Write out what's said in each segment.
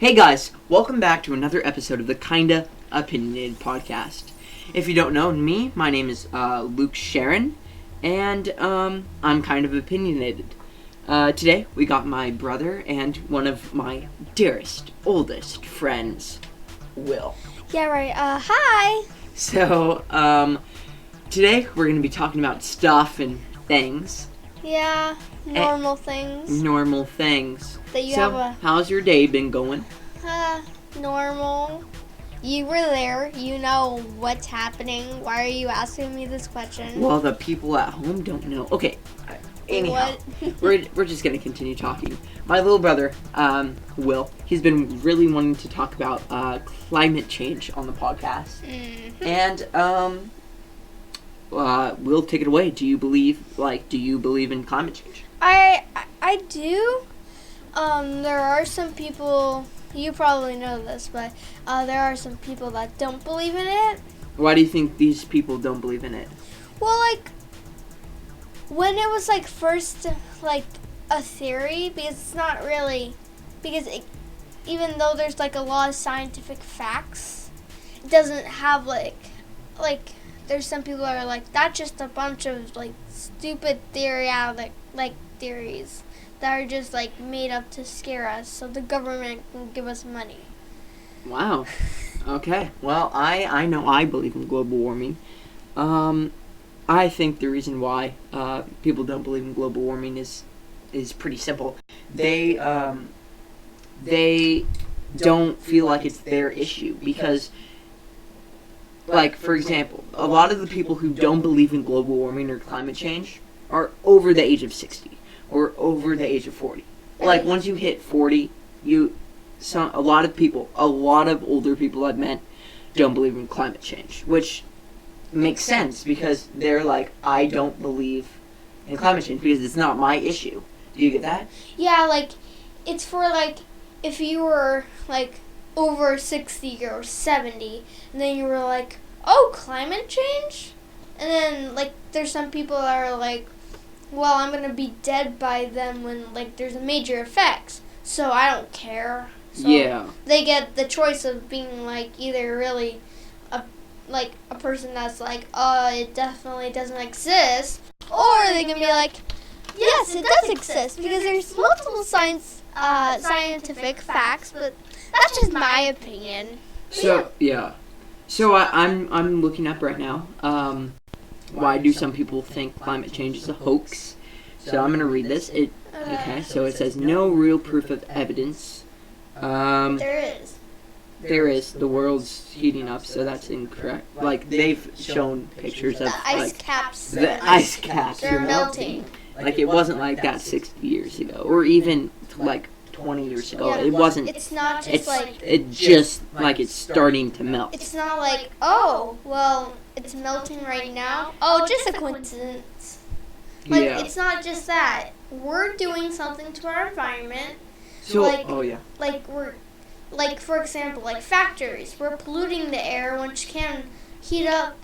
Hey guys, welcome back to another episode of the Kinda Opinionated Podcast. If you don't know me, my name is Luke Sharon, and I'm kind of opinionated. Today, we got my brother and one of my dearest, oldest friends, Will. Yeah, right. Hi! So, today we're going to be talking about stuff and things. Yeah, normal things. Normal things. That you So, have a... how's your day been going? Normal. You were there. You know what's happening. Why are you asking me this question? Well, the people at home don't know. Okay, anyhow, we're just going to continue talking. My little brother, Will, he's been really wanting to talk about climate change on the podcast. Mm-hmm. And, Will, take it away. Do you believe in climate change? I do. There are some people, you probably know this, but there are some people that don't believe in it. Why do you think these people don't believe in it? Well, when it was, first, a theory, because it's not really, even though there's, a lot of scientific facts, it doesn't have, there's some people that are like, that's just a bunch of, stupid theories that are just, made up to scare us so the government can give us money. Wow. Okay. Well, I know I believe in global warming. I think the reason why people don't believe in global warming is pretty simple. They don't feel like it's their issue because, for example, a lot of the people who don't believe in global warming or climate change are over the age of 60 or over the age of 40. Once you hit 40, a lot of older people I've met don't believe in climate change, which makes sense because they're like, I don't believe in climate change because it's not my issue. Do you get that? Yeah, it's for, if you were, over 60 or 70, and then you were like, oh, climate change? And then, there's some people that are like, well, I'm going to be dead by then when, there's major effects, so I don't care. So yeah. They get the choice of being, either really a person that's it definitely doesn't exist, or they can be like, yes, it does exist, because there's multiple scientific facts, but that's just my opinion. So, yeah. So, I'm looking up right now. Why do some people think climate change is a hoax? So, I'm going to read this. Okay, so it says, no real proof of evidence. There is. There is. The world's heating up, so that's incorrect. They've shown pictures of, the ice caps. The ice caps They're are melting. It wasn't like that 60 years ago, or even, 20 years ago. Yeah, it wasn't. It's not just it's starting to melt. It's not oh, well, it's melting right now. Oh, just a coincidence. Yeah. It's not just that. We're doing something to our environment. So, oh yeah. We're, for example, factories. We're polluting the air, which can heat up,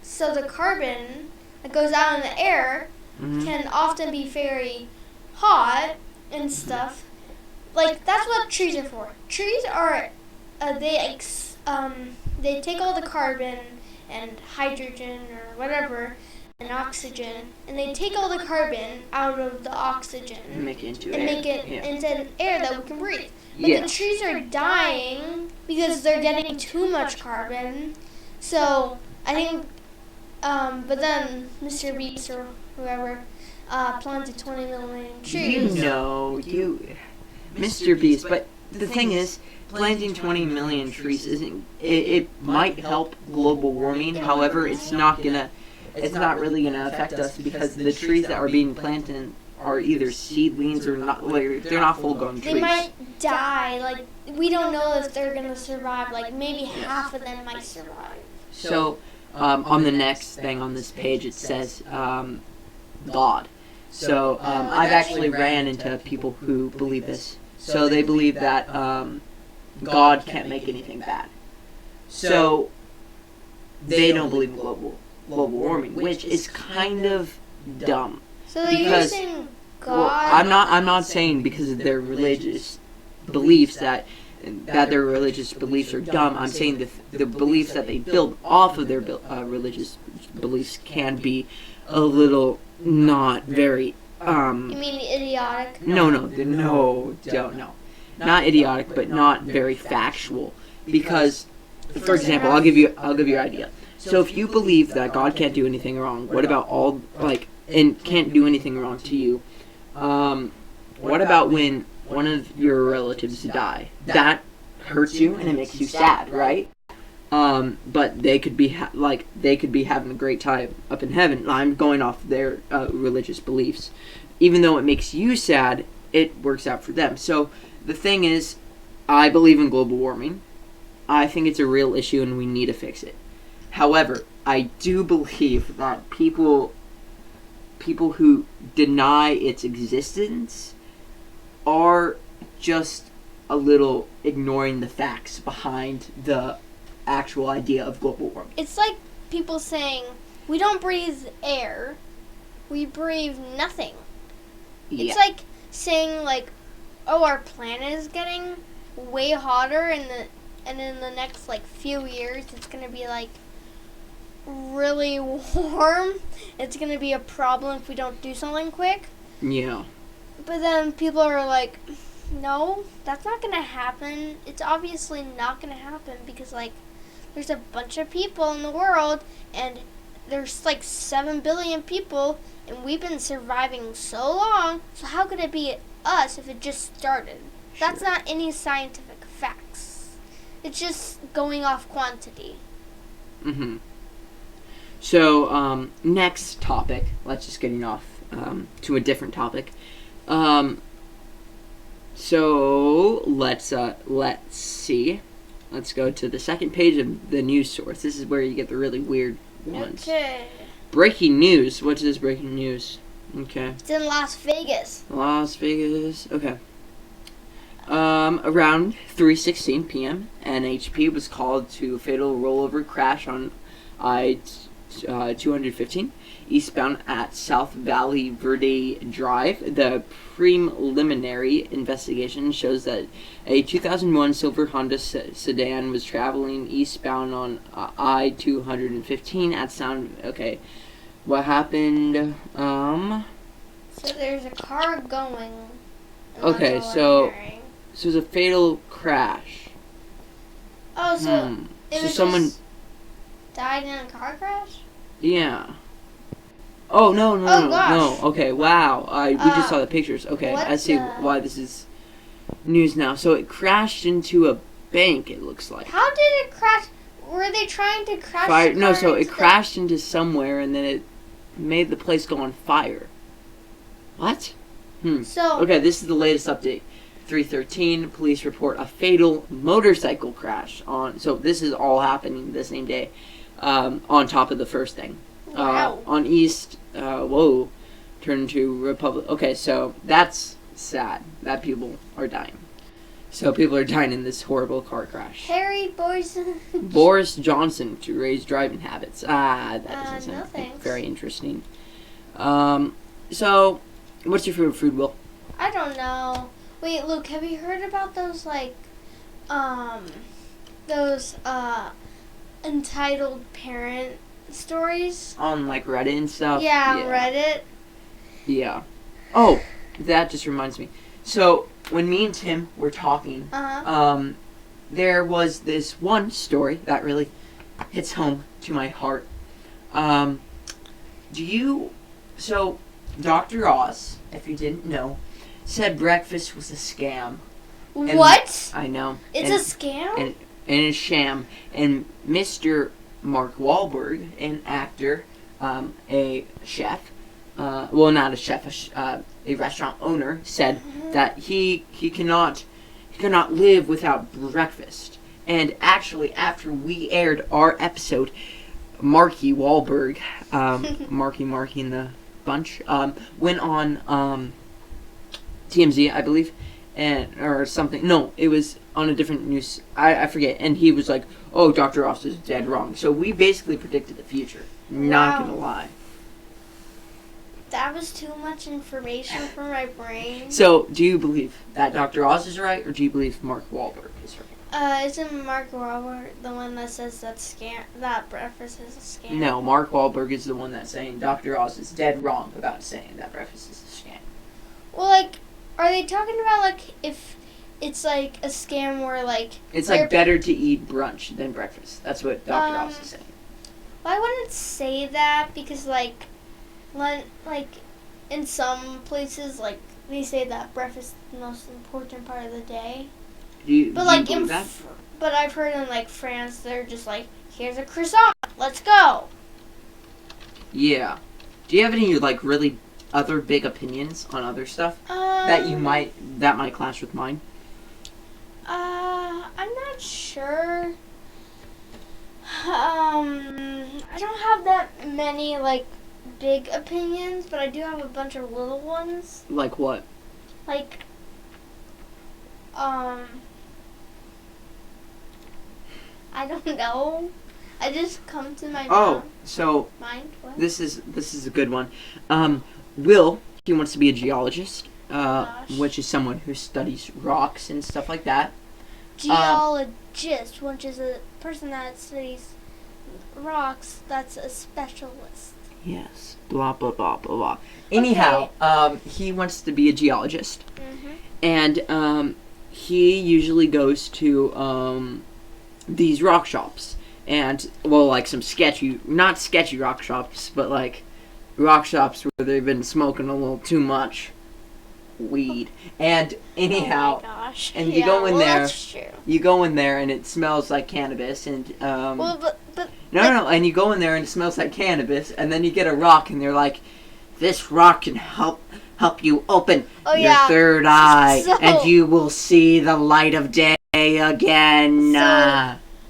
so the carbon that goes out in the air can often be very hot and stuff. That's what trees are for. Trees are, they take all the carbon and hydrogen or whatever and oxygen, and they take all the carbon out of the oxygen And make it into an air that we can breathe. But Yeah. the trees are dying because they're getting too much carbon. So I think, but then Mr. Beast or whoever planted 20 million trees. Mr. Beast. But the thing is, planting 20 million trees it might help global warming. However, it's not really gonna affect us because the trees that are being planted are either seedlings or not. They're not full-grown trees. They might die. We don't know if they're gonna survive. Maybe half of them might survive. So, on the next thing on this page, it says God. So, I've actually ran into people who believe this. So they believe that God can't make anything bad. So they don't believe in global warming, which is kind of dumb. So you're saying God? Well, I'm not saying because of their religious beliefs that that their religious beliefs are dumb. I'm saying that the beliefs that they build off of their religious beliefs can be a little not very. You mean idiotic? No, don't no, not idiotic, but not very factual. Because, for example, I'll give you an idea. So if you believe that God can't do anything wrong, what about and can't do anything wrong to you? What about when one of your relatives die? That hurts you and it makes you sad, right? But they could be they could be having a great time up in heaven. I'm going off their religious beliefs. Even though it makes you sad, it works out for them. So the thing is, I believe in global warming. I think it's a real issue and we need to fix it. However, I do believe that people who deny its existence are just a little ignoring the facts behind the actual idea of global warming. It's like people saying, we don't breathe air, we breathe nothing. Yeah. It's like saying, like, oh, our planet is getting way hotter and in the next, like, few years it's going to be, like, really warm. It's going to be a problem if we don't do something quick. Yeah. But then people are like, no, that's not going to happen. It's obviously not going to happen because, like, there's a bunch of people in the world and there's, like, 7 billion people and we've been surviving so long. So how could it be us if it just started? Sure. That's not any scientific facts. It's just going off quantity. Mm-hmm. So, next topic. Let's just getting off to a different topic. So let's see. Let's go to the second page of the news source. This is where you get the really weird ones. Okay. Breaking news. What is breaking news? Okay. It's in Las Vegas. Las Vegas. Okay. Around 3:16 p.m., NHP was called to a fatal rollover crash on I-215 eastbound at South Valley Verde Drive. The preliminary investigation shows that a 2001 silver Honda sedan was traveling eastbound on I-215 at Sound. Okay, what happened? So there's a car going. and Okay, that's all so- I'm hearing. So it was a fatal crash. Oh, so it So was someone. just died in a car crash? Yeah. Oh no Oh, no gosh. no. Okay, wow. We just saw the pictures. Okay, what I see the- why this is news now. So it crashed into a bank. It looks like. How did it crash? Were they trying to crash Fire. the No, car so it into the- crashed into somewhere and then it made the place go on fire. What? So, Okay, this is the latest update. 3:13, police report a fatal motorcycle crash on. So this is all happening the same day, on top of the first thing. wow. On East, turned to Republic. Okay, so that's sad that people are dying. So people are dying in this horrible car crash. Harry Boyson. Boris Johnson to raise driving habits. That doesn't no sound thanks. very interesting. So, what's your favorite food, Will? I don't know. Wait, Luke, have you heard about those, like, entitled parent stories? On like Reddit and stuff. Yeah, Reddit. Yeah. Oh, that just reminds me. So when me and Tim were talking, Uh-huh. there was this one story that really hits home to my heart. So Dr. Oz, if you didn't know, said breakfast was a scam. And What? I know. It's and, a scam? and a sham. And Mr. Mark Wahlberg, an actor, a chef, well, not a chef, a restaurant owner, said that he cannot live without breakfast. And actually, after we aired our episode, Marky Wahlberg, Marky in the bunch, went on TMZ, I believe, or something. No, it was on a different news. I forget. And he was like, "Oh, Dr. Oz is dead wrong." So we basically predicted the future. Not Wow. gonna lie. That was too much information for my brain. So, do you believe that Dr. Oz is right, or do you believe Mark Wahlberg is right? Isn't Mark Wahlberg the one that says that breakfast is a scam? No, Mark Wahlberg is the one that's saying Dr. Oz is dead wrong about saying that breakfast is a scam. Well, like, are they talking about, like, if it's, like, a scam where, like... It's, like, better to eat brunch than breakfast. That's what Dr. Oz is saying. Well, I wouldn't say that because, like, in some places, like, they say that breakfast is the most important part of the day. Do you believe that? But I've heard in, like, France, they're just like, here's a croissant, let's go. Yeah. Do you have any, like, really other big opinions on other stuff that might clash with mine? I'm not sure. I don't have that many, like, big opinions, but I do have a bunch of little ones. Like what? Like, I don't know. I just come to my mind. What? This is a good one. Will, he wants to be a geologist, which is someone who studies rocks and stuff like that. Geologist, which is a person that studies rocks, that's a specialist. Yes. Blah, blah, blah, blah, blah. Anyhow, he wants to be a geologist. Mm-hmm. And he usually goes to these rock shops. And, well, like some not sketchy rock shops, but like rock shops where they've been smoking a little too much weed. And anyhow, oh my gosh. and you go in there. That's true. You go in there and it smells like cannabis. And but no, and you go in there and it smells like cannabis, and then you get a rock, and they're like, "This rock can help you open your third eye, and you will see the light of day again."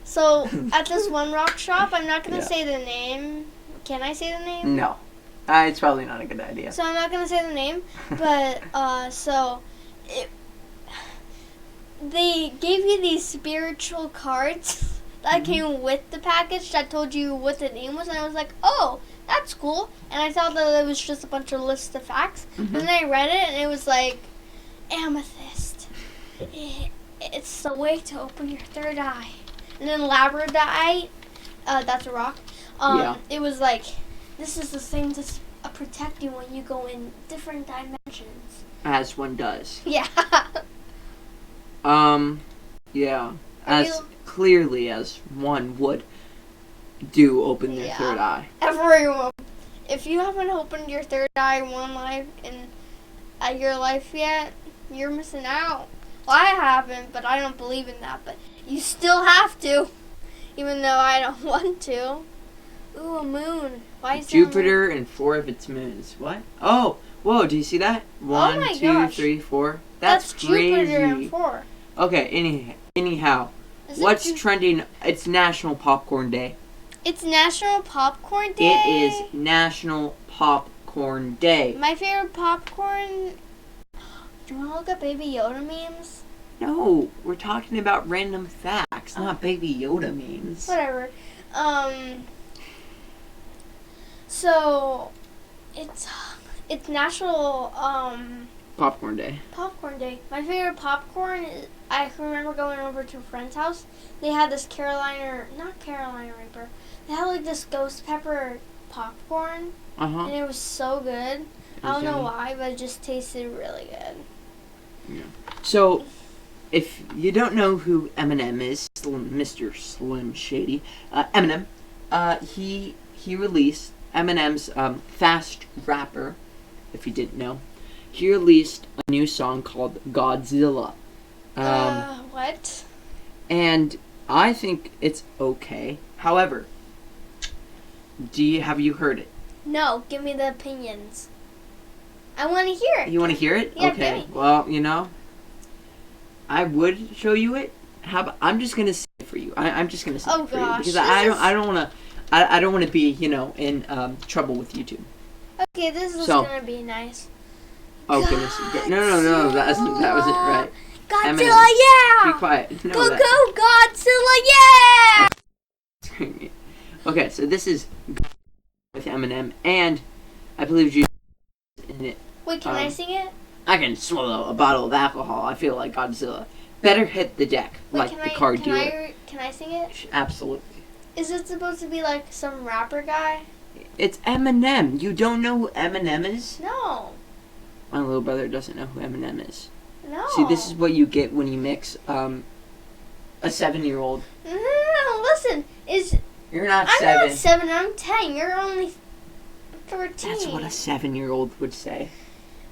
So at this one rock shop, I'm not gonna say the name. Can I say the name? No, it's probably not a good idea. So I'm not gonna say the name, but they gave you these spiritual cards that came with the package that told you what the name was, and I was like, oh, that's cool. And I thought that it was just a bunch of lists of facts. And then I read it, and it was like, amethyst. It's the way to open your third eye. And then labradorite, that's a rock. It was like, this is the thing to protect you when you go in different dimensions. As one does. Yeah. Yeah. As clearly as one would do open their third eye. Everyone. If you haven't opened your third eye in your life yet, you're missing out. Well, I haven't, but I don't believe in that. But you still have to, even though I don't want to. Ooh, a moon. Why is Jupiter and 4 of its moons. What? Oh, whoa! Do you see that? 1, 2, 3, 4. That's crazy. Jupiter and 4. Okay. Anyhow, what's trending? It's National Popcorn Day. It's National Popcorn Day. It is National Popcorn Day. My favorite popcorn. Do you want to look at Baby Yoda memes? No, we're talking about random facts, not Baby Yoda memes. Whatever. So, it's National Popcorn Day. Popcorn Day. My favorite popcorn is, I remember going over to a friend's house. They had this not Carolina Reaper. They had like this ghost pepper popcorn, and it was so good. I don't know why, but it just tasted really good. Yeah. So, if you don't know who Eminem is, Mr. Slim Shady, Eminem, he released Eminem's Fast Rapper. If you didn't know, he released a new song called Godzilla. What? And I think it's okay. However, have you heard it? No, give me the opinions. I want to hear it. You want to hear it? Yeah, okay. Well, I would show you it. I'm just gonna sing it for you. I'm just gonna sing it for you because I don't want to be in trouble with YouTube. Okay, this is gonna be nice. Oh goodness! No, that wasn't right. Godzilla, Eminem, yeah! be quiet. No, Go, Godzilla, yeah! Okay, so this is with Eminem, and I believe you. Wait, can I sing it? I can swallow a bottle of alcohol. I feel like Godzilla. Better hit the deck, Wait, like the car dealer. Can I sing it? Absolutely. Is it supposed to be like some rapper guy? It's Eminem. You don't know who Eminem is? No. My little brother doesn't know who Eminem is. No. See, this is what you get when you mix a 7-year-old. No, listen. You're not I'm 7. not 7, I'm 10. You're only 13. That's what a 7-year-old would say.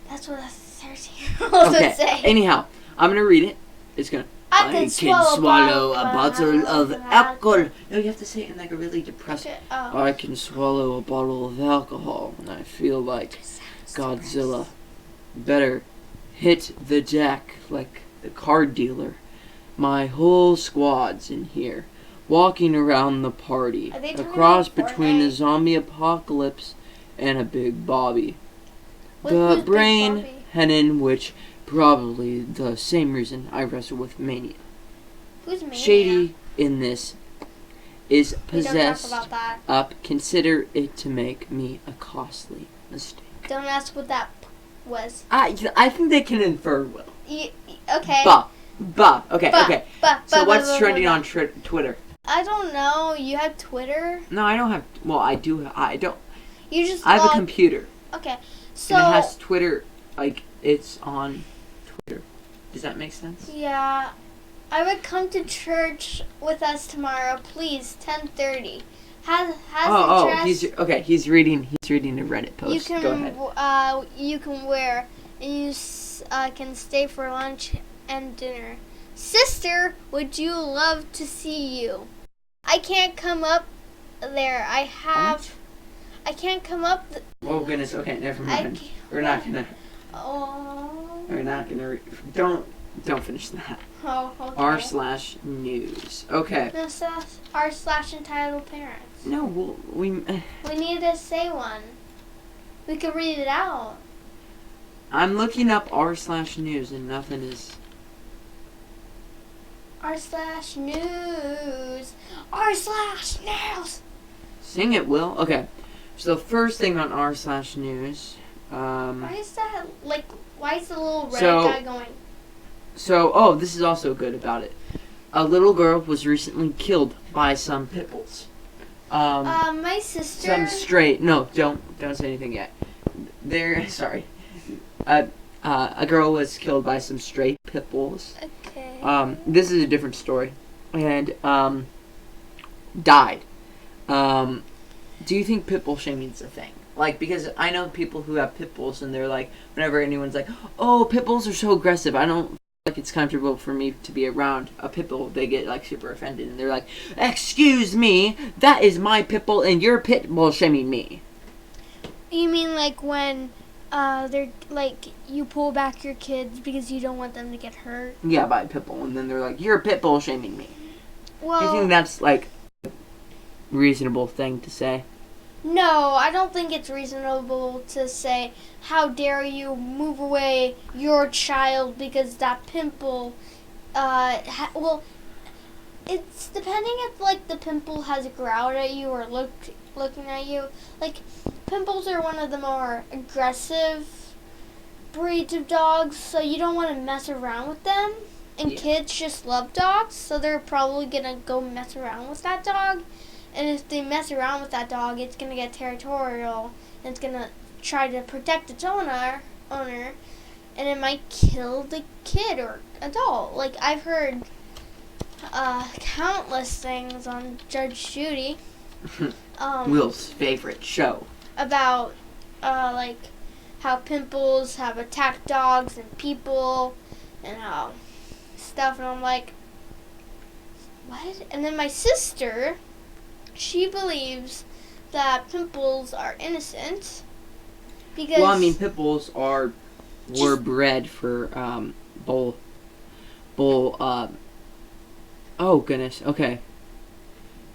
That's what a 13-year-old would say. Anyhow, I'm going to read it. It's going to... I can swallow a bottle of alcohol. No, you have to say it in like a really depressed... Okay, oh. I can swallow a bottle of alcohol and I feel like Godzilla. Better hit the deck like the card dealer. My whole squad's in here, walking around the party. Are they A talking cross about between a Fortnite? zombie apocalypse and a Big Bobby. Who's The Big brain Bobby? hidden, which probably the same reason I wrestle with mania. Who's Mania? Shady in this is We don't talk possessed about that. up. Consider it to make me a costly mistake. Don't ask what that was. I think they can infer well. Okay. Okay. So what's trending on Twitter? I don't know. You have Twitter? No, I don't have. Well, I do. I don't. You just I have a log- computer, Okay. So and it has Twitter. Like it's on Twitter. Does that make sense? yeah, I would come to church with us tomorrow, please. 10:30. Has He's okay. He's reading a Reddit post. You can Go ahead. You can wear and you can stay for lunch and dinner. Sister, would you love to see you? I can't come up there. I can't come up. Oh goodness. Okay, never I mind. can't- We're not gonna. Oh. We're not gonna. Don't finish that. Oh, okay. r/news. Okay. No, r/entitled parents. No, we. We need to say one. We could read it out. I'm looking up r/news and nothing is. r/news. r/news. Sing it, Will. Okay. So the first thing on r/news. Why is that like? Why is the little red So- guy going? So, this is also good about it. A little girl was recently killed by some pit bulls. My sister. Some stray. No, don't say anything yet. Sorry. A girl was killed by some stray pit bulls. Okay. This is a different story, and died. Do you think pit bull shaming is a thing? Like, because I know people who have pit bulls, and they're like, whenever anyone's like, "Oh, pit bulls are so aggressive," I don't feel like it's comfortable for me to be around a pit bull. They get like super offended, and they're like, "Excuse me, that is my pit bull, and you're pit bull shaming me." You mean like when they're like you pull back your kids because you don't want them to get hurt? Yeah, by a pit bull, and then they're like, "You're pit bull shaming me." Well, Do you think that's like a reasonable thing to say? no, I don't think it's reasonable to say, "How dare you move away your child because that pimple?" Well, it's depending if like the pimple has growled at you or looking at you. Like, pimples are one of the more aggressive breeds of dogs, so you don't want to mess around with them. And Yeah. kids just love dogs, so they're probably gonna go mess around with that dog. And if they mess around with that dog, it's gonna get territorial, and it's gonna try to protect its owner, and it might kill the kid or adult. Like, I've heard countless things on Judge Judy. Will's favorite show. About like how pimples have attacked dogs and people and how stuff, and I'm like, what? And then my sister, she believes that pimples are innocent because Well, I mean, pit bulls were bred for bull. Oh goodness. Okay.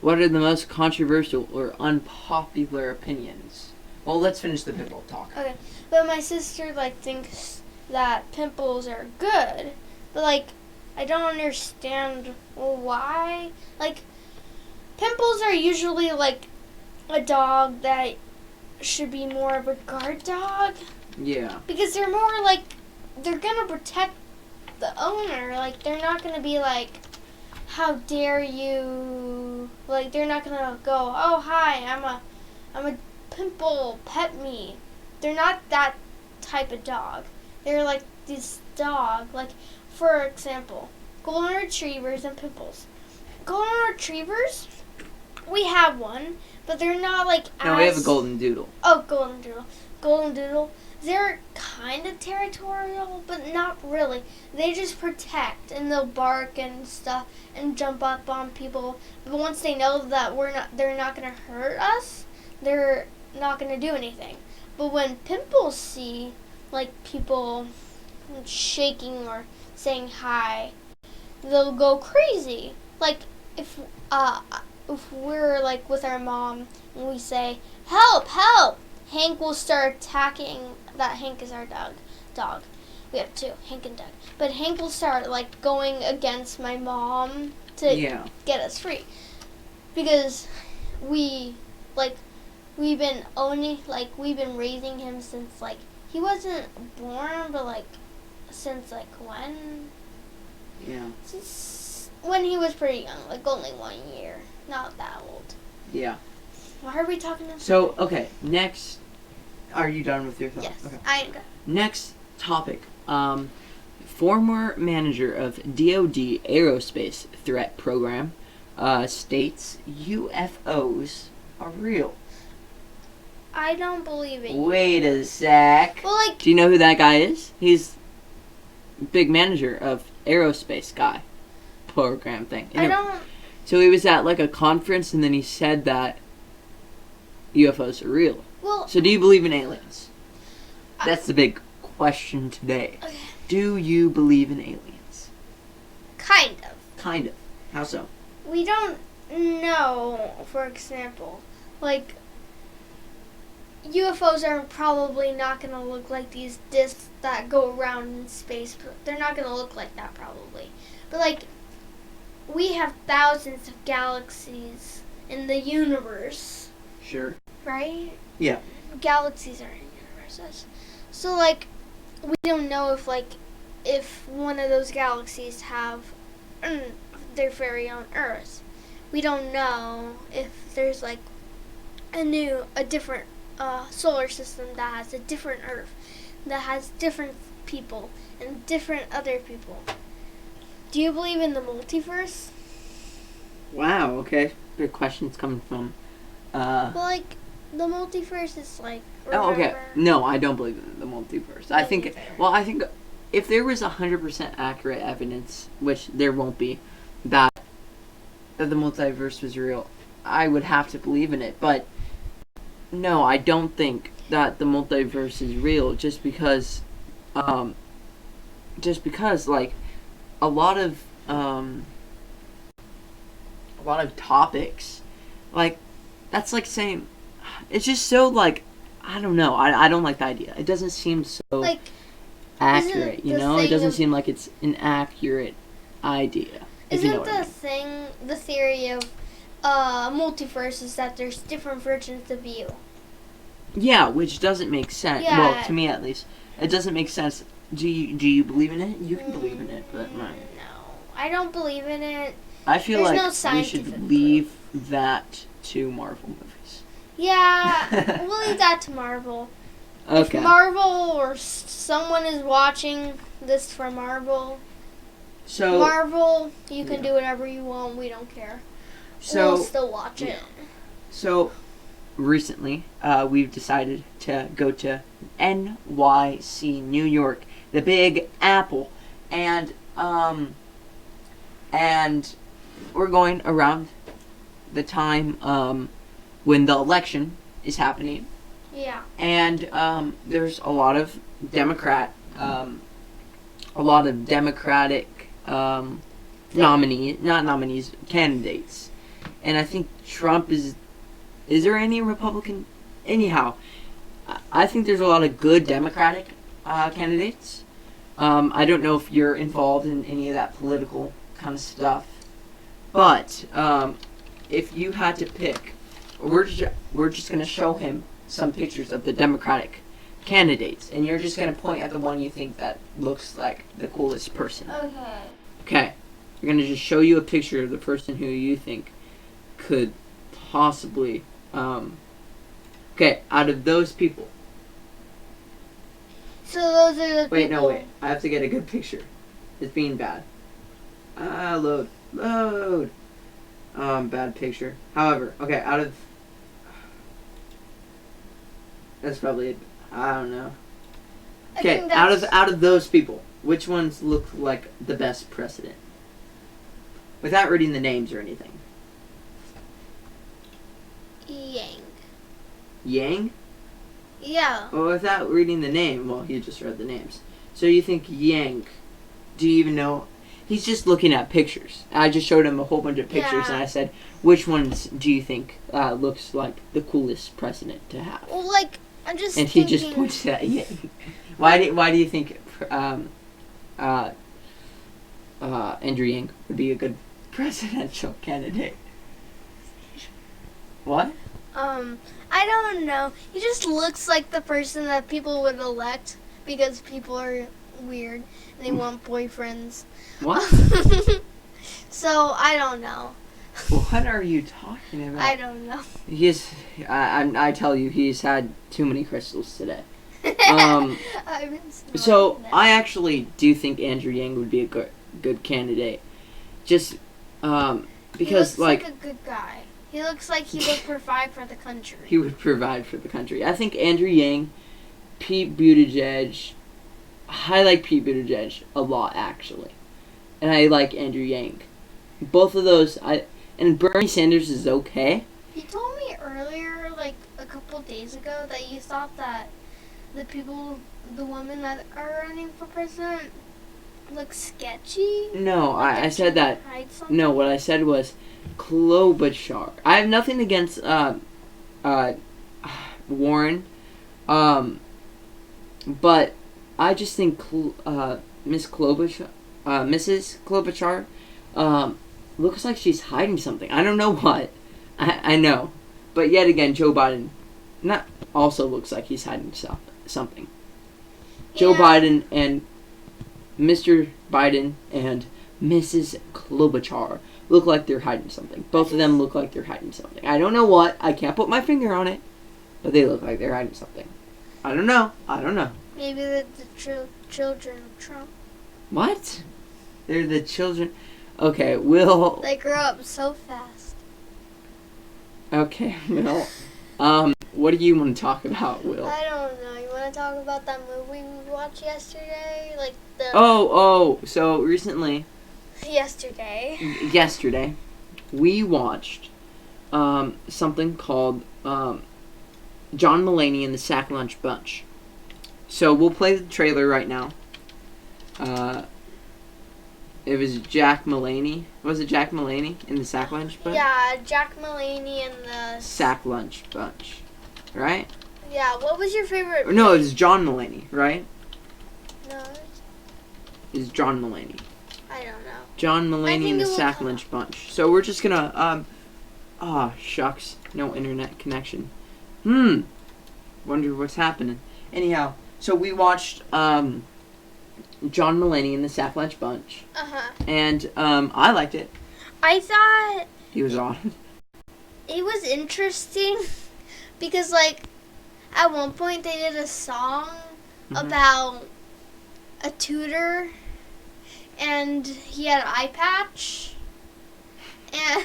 What are the most controversial or unpopular opinions? Well, let's finish the pit bull talk. okay, but my sister like thinks that pimples are good, but like I don't understand why. Like, pimples are usually like a dog that should be more of a guard dog. Yeah. Because they're more like, they're gonna protect the owner. Like, they're not gonna be like, how dare you? Like, they're not gonna go, oh hi, I'm a Pimple, pet me. They're not that type of dog. They're like this dog. Like, for example, golden retrievers and Pimples. Golden retrievers, we have one, but they're not like No, we have a golden doodle. Oh, golden doodle. Golden doodle. They're kind of territorial, but not really. They just protect, and they'll bark and stuff and jump up on people. But once they know that they're not gonna hurt us, they're not gonna do anything. But when Pimples see like people shaking or saying hi, they'll go crazy. Like if we're like with our mom and we say help, help, Hank will start attacking. That Hank is our dog. We have two, Hank and Doug. But Hank will start like going against my mom to get us free. Because we've been raising him since like he wasn't born, but like since like when? Yeah. Since when he was pretty young, like only 1 year, not that old. Yeah. Why are we talking about? So, okay, next. Are you done with your thoughts? Yes, Okay. I am done. Next topic. Former manager of DoD Aerospace Threat Program states UFOs are real. I don't believe it. Wait a sec. Well, like, do you know who that guy is? He's big manager of aerospace guy program thing. I don't. So he was at like a conference and then he said that UFOs are real. Well, so do you believe in aliens? That's the big question today. Okay. Do you believe in aliens? Kind of. Kind of. How so? We don't know, for example, like, UFOs are probably not going to look like these discs that go around in space. They're not going to look like that, probably. But, like, we have thousands of galaxies in the universe. Sure. Right? Yeah. Galaxies are in universes. So, like, we don't know if one of those galaxies have their very own Earth. We don't know if there's, like, a different solar system that has a different Earth, that has different people and different other people. Do you believe in the multiverse? Wow, okay. Big questions coming from Well, like, the multiverse is like, oh, okay. No, I don't believe in the multiverse. I think if there was 100% accurate evidence, which there won't be, that the multiverse was real, I would have to believe in it. But no, I don't think that the multiverse is real just because like a lot of topics, like that's like saying, it's just so like, I don't know, I don't like the idea. It doesn't seem so like accurate, you know? It doesn't seem like it's an accurate idea. Isn't the theory of multiverse is that there's different versions of you? Yeah, which doesn't make sense. Yeah. Well, to me at least. It doesn't make sense. Do you believe in it? You can believe in it, but no, I don't believe in it. I feel There's like no we should leave that to Marvel movies. Yeah, we'll leave that to Marvel. Okay. If Marvel or someone is watching this for Marvel, Marvel, you can do whatever you want. We don't care. So, we'll still watch it. So, recently, we've decided to go to NYC, New York, the Big Apple, and we're going around the time when the election is happening. Yeah. And there's a lot of Democratic candidates. And I think Trump is there any Republican? Anyhow, I think there's a lot of good Democratic candidates. I don't know if you're involved in any of that political kind of stuff. But if you had to pick, we're just going to show him some pictures of the Democratic candidates, and you're just gonna point at the one you think that looks like the coolest person. Okay. Okay. You're gonna just show you a picture of the person who you think could possibly. Okay, out of those people. So those are the people. Wait, no, wait. I have to get a good picture. It's being bad. Load. Bad picture. However, okay, out of. That's probably. I don't know. I Okay, think out that's- of those people, which ones look like the best president? Without reading the names or anything. Yang. Yang? Yeah. Well, without reading the name, well, he just read the names. So you think Yang? Do you even know? He's just looking at pictures. I just showed him a whole bunch of pictures, Yeah. and I said, which ones do you think looks like the coolest president to have? Well, like I'm just. And he thinking, just pointed at Yang. Why do you think Andrew Yang would be a good presidential candidate? What? I don't know. He just looks like the person that people would elect because people are weird and they want boyfriends. What? So I don't know. What are you talking about? I don't know. I tell you, he's had too many crystals today. I've been snorting So them. I actually do think Andrew Yang would be a good candidate, just because he looks like a good guy. He looks like he would provide for the country. he would provide for the country. I think Andrew Yang, Pete Buttigieg. I like Pete Buttigieg a lot actually, and I like Andrew Yang. Both of those, and Bernie Sanders is okay. You told me earlier, like a couple days ago, that you thought that the women that are running for president look sketchy. No, Like I they're said trying that. to hide something? No, what I said was Klobuchar. I have nothing against Warren, but I just think Mrs. Klobuchar looks like she's hiding something. I don't know what. I know, but yet again, Joe Biden also looks like he's hiding something. Joe Yeah. Biden and Mr. Biden and Mrs. Klobuchar look like they're hiding something. Both of them look like they're hiding something. I don't know what. I can't put my finger on it, but they look like they're hiding something. I don't know. Maybe the children of Trump. What? They're the children. Okay, Will. They grow up so fast. Okay, Will. What do you want to talk about, Will? I don't know. You want to talk about that movie we watched yesterday? Like the So recently, yesterday. yesterday, we watched something called John Mulaney and the Sack Lunch Bunch. So we'll play the trailer right now. It was Jack Mulaney. Was it Jack Mulaney in the Sack Lunch Bunch? Yeah, Jack Mulaney and the. Sack Lunch Bunch. Right? Yeah, what was your favorite? Or no, it was John Mulaney, right? No, It was John Mulaney. I don't know. John Mulaney think and the it will Sack come Lunch Bunch. So we're just gonna shucks, no internet connection. Wonder what's happening. Anyhow, so we watched John Mulaney and the Sack Lunch Bunch, and I liked it. I thought He was on. it was interesting because, like, at one point they did a song Mhm. about a tutor, and he had an eye patch, and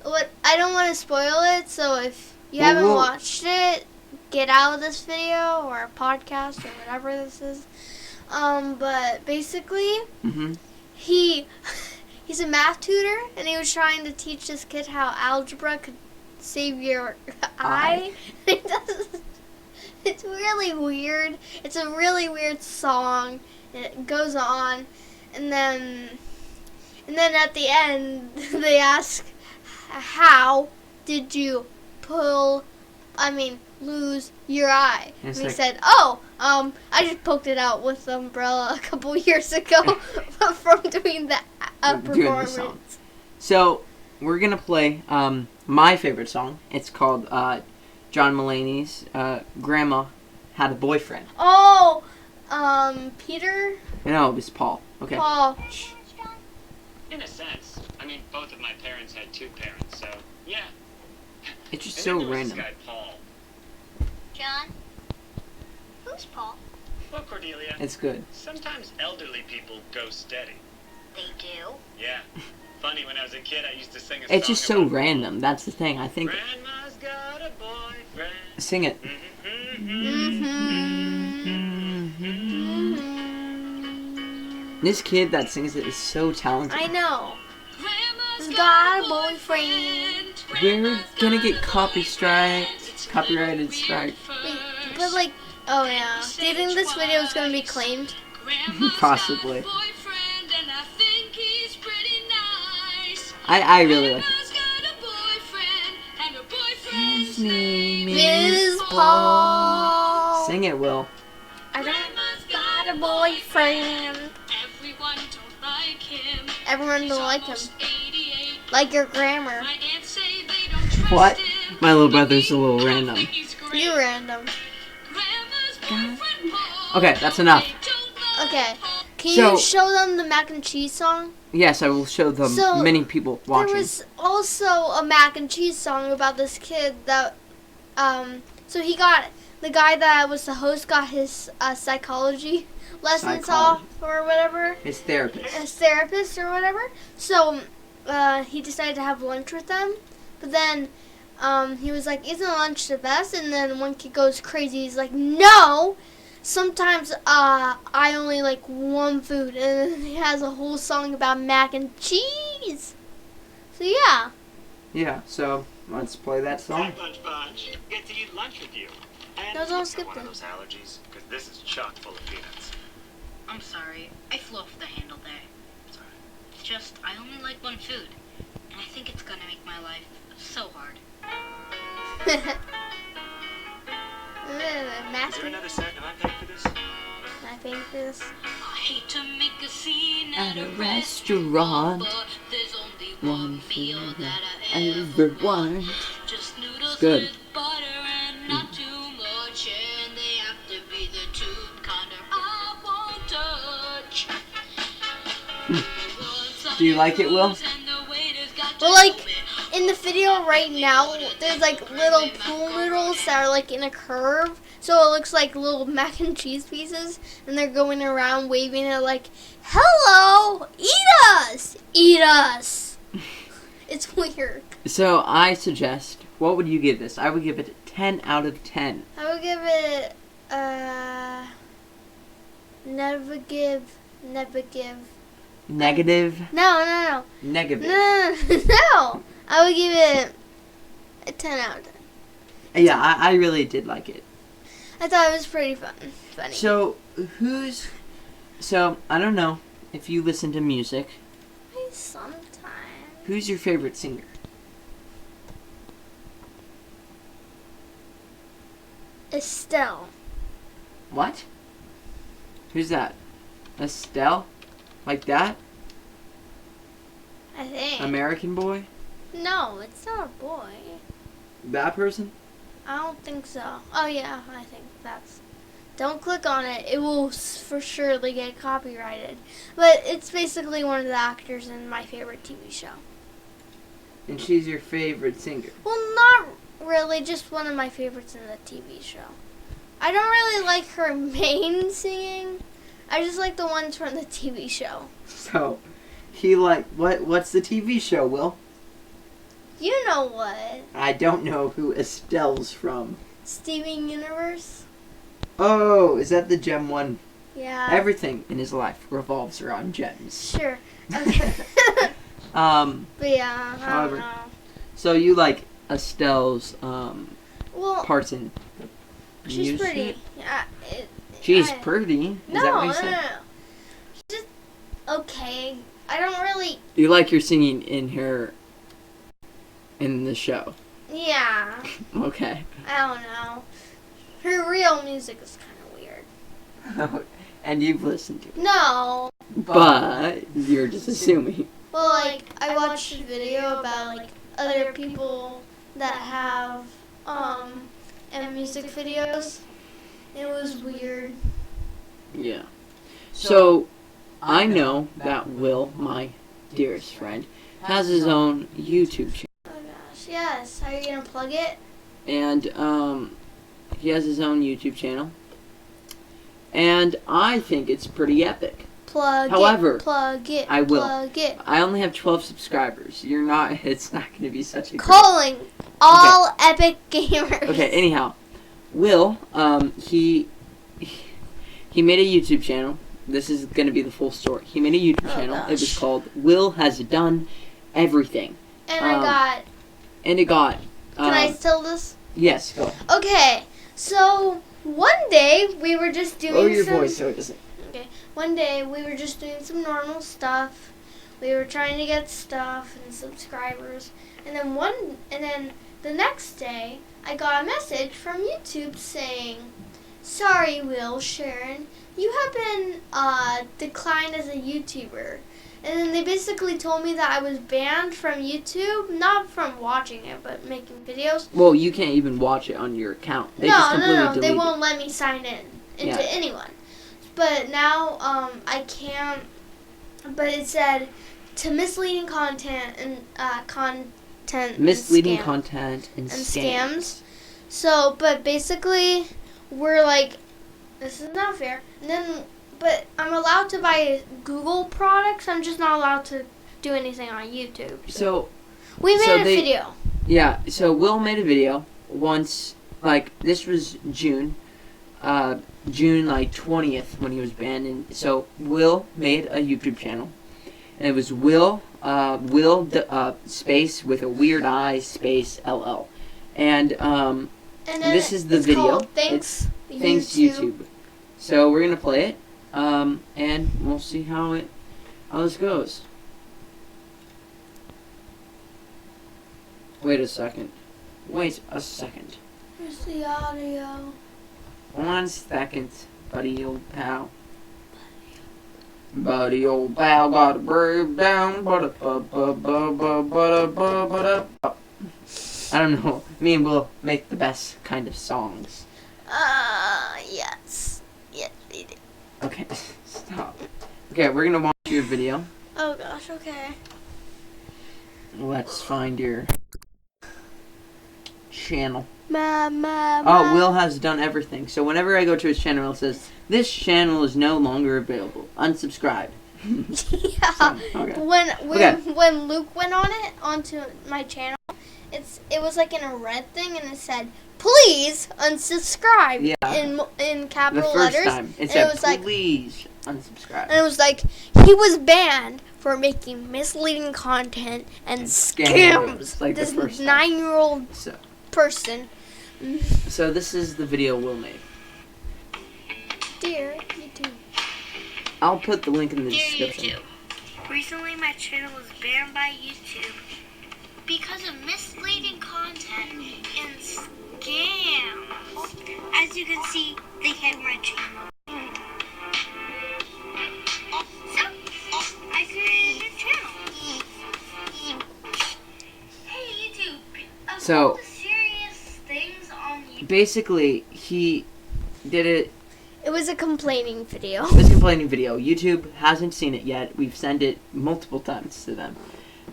what I don't want to spoil it. So if you Well, haven't we'll- watched it, get out of this video or podcast or whatever this is. But basically, Mhm. he's a math tutor, and he was trying to teach this kid how algebra could save your eye. It's really weird. It's a really weird song. And it goes on, and then at the end they ask, "How did you lose your eye?" It's And he like- said, "Oh, I just poked it out with the umbrella a couple years ago from doing the Doing the performance." song. So we're gonna play my favorite song. It's called John Mulaney's grandma had a boyfriend. Oh, Peter? No, it was Paul. Okay. Paul. In a sense. I mean, both of my parents had two parents, so yeah. It's just And so then there was random. This guy, Paul. John? Who's Paul? Well, Cordelia, It's good. sometimes elderly people go steady. They do. Yeah. Funny, when I was a kid, I used to sing a It's song just so about random. That's the thing. I think. Grandma's got a boyfriend. Sing it. This kid that sings it is so talented. I know. He's got a boyfriend. We're gonna get copyrighted strike. But like, oh yeah. Do you think this video is gonna be claimed? Possibly. I really like it. His name Ms. Paul. Sing it, Will. I don't got a boyfriend. Everyone don't like him. Like your grammar. What? My little brother's a little random. You random. Okay, that's enough. Okay. Can So- you show them the mac and cheese song? Yes, I will show them So, many people watching. There was also a mac and cheese song about this kid that, so he got, the guy that was the host got his psychology lessons off or whatever, His therapist. his therapist or whatever. So, he decided to have lunch with them, but then, he was like, isn't lunch the best? And then one kid goes crazy. He's like, no! Sometimes I only like one food, and then he has a whole song about mac and cheese. So yeah. Yeah, so let's play that song. Hi, Lunch Bunch. Get to eat lunch with you. And No, don't it's skip not one that. of those allergies, because this is chock full of peanuts. I'm sorry. I flew off the handle there. Sorry. It's just, I only like one food. And I think it's gonna make my life so hard. Is there Master, another set and I'm paying for this? I paying for this. I hate to make a scene At a restaurant, but there's only one one meal food that I I ever ever want. Just noodles good. with butter and not too much, and they have to be the tube kind of I won't touch. Do you like it, Will? Well, like in the video right now, there's like little pool noodles that are like in a curve, so it looks like little mac and cheese pieces, and they're going around waving it like, "Hello, eat us, eat us." It's weird. So I suggest, what would you give this? I would give it 10 out of 10. I would give it never give. Negative. No. Negative. No. I would give it a 10 out of 10. Yeah, I really did like it. I thought it was pretty funny. So, I don't know if you listen to music. Sometimes. Who's your favorite singer? Estelle. What? Who's that? Estelle? Like that? I think. American boy? No, it's not a boy. That person? I don't think so. Oh yeah, I think that's. Don't click on it. It will for surely get copyrighted. But it's basically one of the actors in my favorite TV show. And she's your favorite singer? Well, not really. Just one of my favorites in the TV show. I don't really like her main singing. I just like the ones from the TV show. So, what's the TV show, Will? You know what? I don't know who Estelle's from. Steven Universe? Oh, is that the Gem one? Yeah. Everything in his life revolves around gems. Sure. Okay. But yeah, I However, don't know. So you like Estelle's Well, parts in the she's music? pretty. Yeah, She's I- pretty. Is No, that what no, you no, said? no. She's just okay. I don't really. You like her singing in the show. Yeah, Okay. I don't know. Her real music is kind of weird. And you've listened to it. No. But you're just assuming. Well, like I watched a video about like other people that have and music videos. It was weird. Yeah. So, I know that Will, my dearest friend, has his own YouTube channel. Oh gosh, yes. Are you gonna plug it? And, he has his own YouTube channel. And I think it's pretty epic. However, Plug it. I will. Plug it. I only have 12 subscribers. It's not going to be such a Calling all epic gamers. Okay, anyhow. Will, he made a YouTube channel. This is going to be the full story. He made a YouTube channel. It was gosh. called Will Has Done Everything. And I got. And it got... Can I tell this? Yes, go. Okay, so one day we were just doing Lower your some. voice so it doesn't... One day we were just doing some normal stuff. We were trying to get stuff and subscribers, and then the next day I got a message from YouTube saying, "Sorry, Will, Sharon, you have been declined as a YouTuber." And then they basically told me that I was banned from YouTube, not from watching it, but making videos. Well, you can't even watch it on your account. They just completely No, delete they it. won't let me sign into Yeah. anyone. But now I can't. But it said to misleading content and Misleading and content and scams. So, but basically, we're like, this is not fair. And then, but I'm allowed to buy Google products. I'm just not allowed to do anything on YouTube. So, We made a video. yeah, so Will made a video once, like, this was June, June, like, 20th when he was banned, and so Will made a YouTube channel, and it was Will, space with a weird eye, space, LL, and, And then this is the it's video. called Thanks thanks YouTube. So we're gonna play it, and we'll see how this goes. Wait a second. Where's the audio? 1 second, buddy old pal. Buddy old pal got a brave down. I don't know. Me and Will make the best kind of songs. Yes. Yes, we did. Okay, stop. Okay, we're gonna watch your video. Oh gosh, okay. Let's find your channel. Ma. Oh, Will has done everything. So whenever I go to his channel, it says, "This channel is no longer available. Unsubscribe." Yeah. Okay. When Luke went onto my channel, it was like in a red thing, and it said, "Please unsubscribe." Yeah. In The capital first letters. time, it and said, it was like, "Please unsubscribe." and it was like he was banned for making misleading content and scams. Like the this first time. 9-year-old So, person. so this is the video Will made. Dear YouTube. I'll put the link in the Dear description. YouTube, recently my channel was banned by YouTube because of misleading content and scams. As you can see, they hit my channel. So, I created a channel. Hey YouTube, of So- all the serious things on YouTube. Basically, he did it. It was a complaining video. This complaining video. YouTube hasn't seen it yet. We've sent it multiple times to them.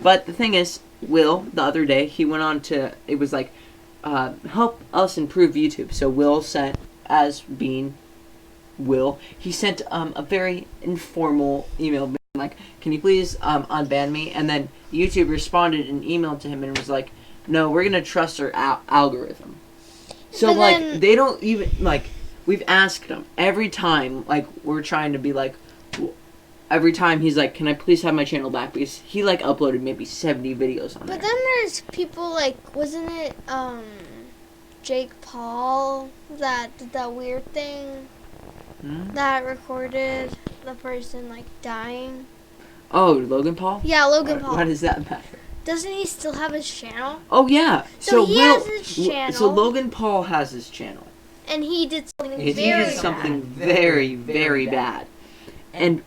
But the thing is, Will, the other day, he went on to, it was like, help us improve YouTube. So Will sent, as being Will, he sent a very informal email, being like, "Can you please unban me?" And then YouTube responded and emailed to him and was like, "No, we're going to trust our algorithm." So, But like, then- they don't even, like, we've asked him every time, like, we're trying to be like, every time he's like, "Can I please have my channel back?" Because he, like, uploaded maybe 70 videos on But there. then there's people like, wasn't it Jake Paul that did that weird thing Hmm? that recorded the person like dying? Oh, Logan Paul? Yeah, Logan Paul. Why does that matter? Doesn't he still have his channel? Oh, yeah. So he Will, has his So channel. Logan Paul has his channel. And he did something He very did something bad. very, very bad. And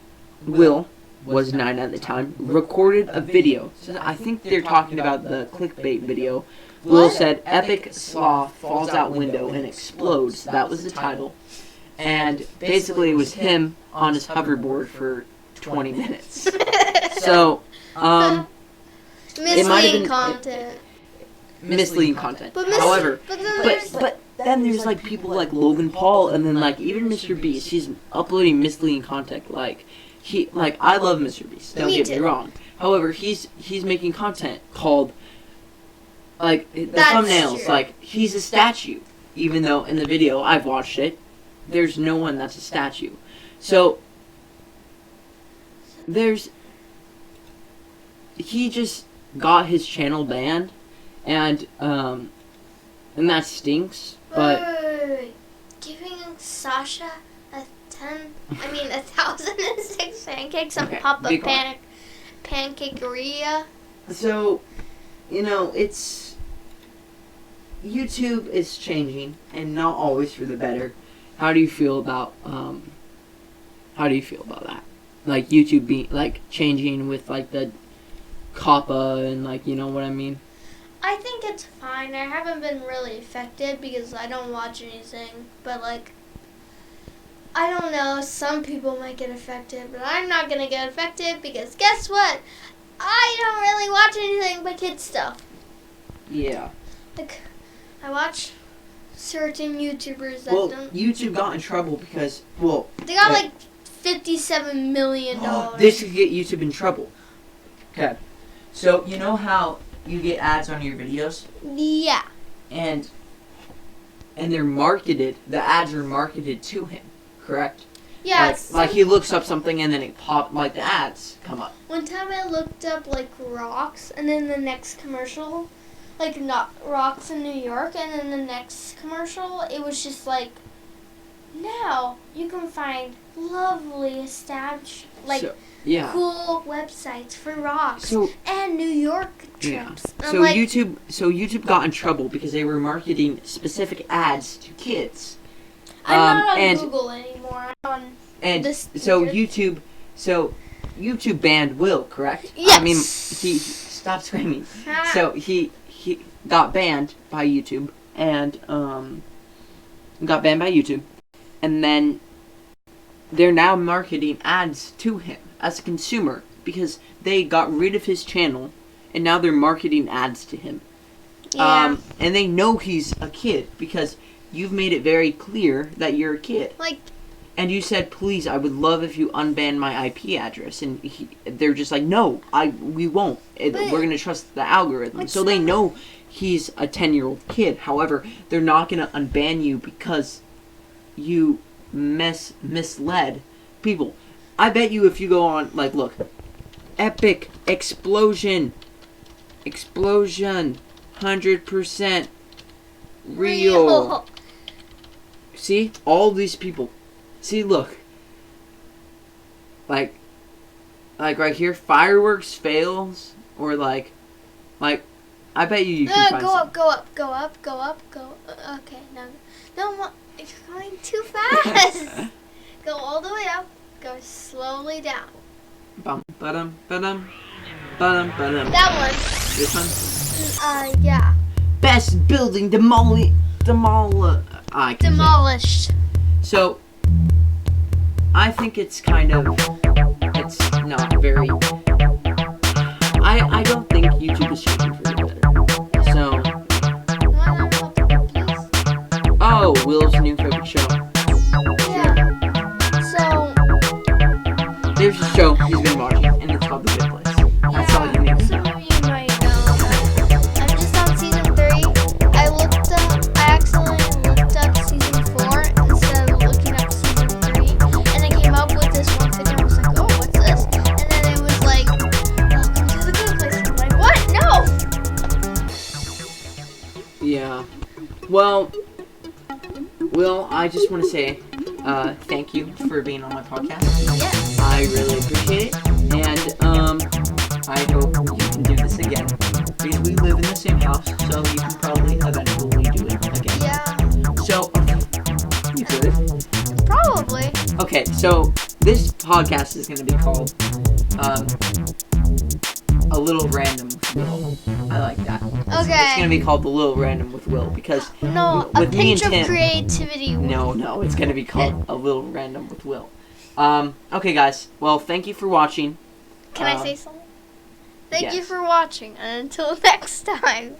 Will was 9 at the time, recorded a video. So I think they're talking about the clickbait video. Will said, "Epic sloth falls out window and explodes." That was the title. And basically it was him on his hoverboard for 20 minutes. So, it might have Misleading been content. misleading content. But However, but then there's but then there's like people like Logan Paul, and then like even Mr. Beast. He's uploading misleading content. Like I love Mr. Beast. Don't Me get me too. wrong. However, he's making content called like the That's thumbnails. true. Like he's a statue, even though in the video I've watched it, there's no one that's a statue. So he just got his channel banned, and that stinks. But wait. Giving Sasha 1,006 pancakes on Okay, Papa be quiet. Pancakeria. so, it's YouTube is changing, and not always for the better. How do you feel about that? Like YouTube being like changing with like the COPPA and like you know what I mean? I think it's fine. I haven't been really affected because I don't watch anything. But like, I don't know. Some people might get affected, but I'm not gonna get affected because guess what? I don't really watch anything but kids stuff. Yeah. Like, I watch certain YouTubers that Well, don't. YouTube got in trouble because They got like $57 million. this could get YouTube in trouble. Okay. So you know how you get ads on your videos, Yeah. and they're marketed. The ads are marketed to him, correct? Yeah. Like he looks up something and then it like the ads come up. One time I looked up like rocks, and then the next commercial, like not rocks in New York, and then the next commercial, it was just like, now you can find lovely established, like So, yeah. cool websites for rocks So and New York yeah. trips. And So I'm like, YouTube got in trouble because they were marketing specific ads to kids. I'm not on and- Google anymore. I'm on And this. so YouTube banned Will, correct? Yes. I mean, he stop screaming. So he got banned by YouTube, and and then they're now marketing ads to him as a consumer because they got rid of his channel, and now they're marketing ads to him. Yeah. And they know he's a kid because you've made it very clear that you're a kid. Like, And you said, please, I would love if you unban my IP address. And they're just like, no, we won't. But- We're going to trust the algorithm. But So they some- know he's a 10-year-old kid. However, they're not going to unban you because you misled people. I bet you if you go on, like, look, epic explosion, 100% real. See, all these people. See, look. Like right here, fireworks fails, or like, I bet you can find go some. up, go up, go up, go up, go. Okay, no, you're going too fast. Go all the way up. Go slowly down. Bum, ba-dum, ba-dum, ba-dum, ba-dum. That one. This one. Yeah. Best building I can say. Demolished. So, I think it's kind of, it's not very, I don't think YouTube is changing for the better. So, Wanna look, please? oh, Will's new favorite show. Yeah. So, There's a show he's been watching, and it's called The Good Place. That's all you need to so know. you might know. I'm just on season 3. I accidentally looked up season 4 instead of looking up season 3, and I came up with this one video. I was like, oh, what's this? And then it was like, welcome to The Good Place. I'm like, what? No. Yeah. Well, Will, I just want to say thank you for being on my podcast. Yes. I really appreciate it, and I hope you can do this again. Because we live in the same house, so you can probably eventually do it again. Yeah. So, you good? Probably. Okay, so this podcast is going to be called a little random with Will. I like that. It's Okay. gonna be called the little random with Will because No, a with me and pinch of Tim- creativity. no, it's gonna be called a little random with Will. Okay, guys. Well, thank you for watching. Can I say something? Thank you yes. for watching, and until next time.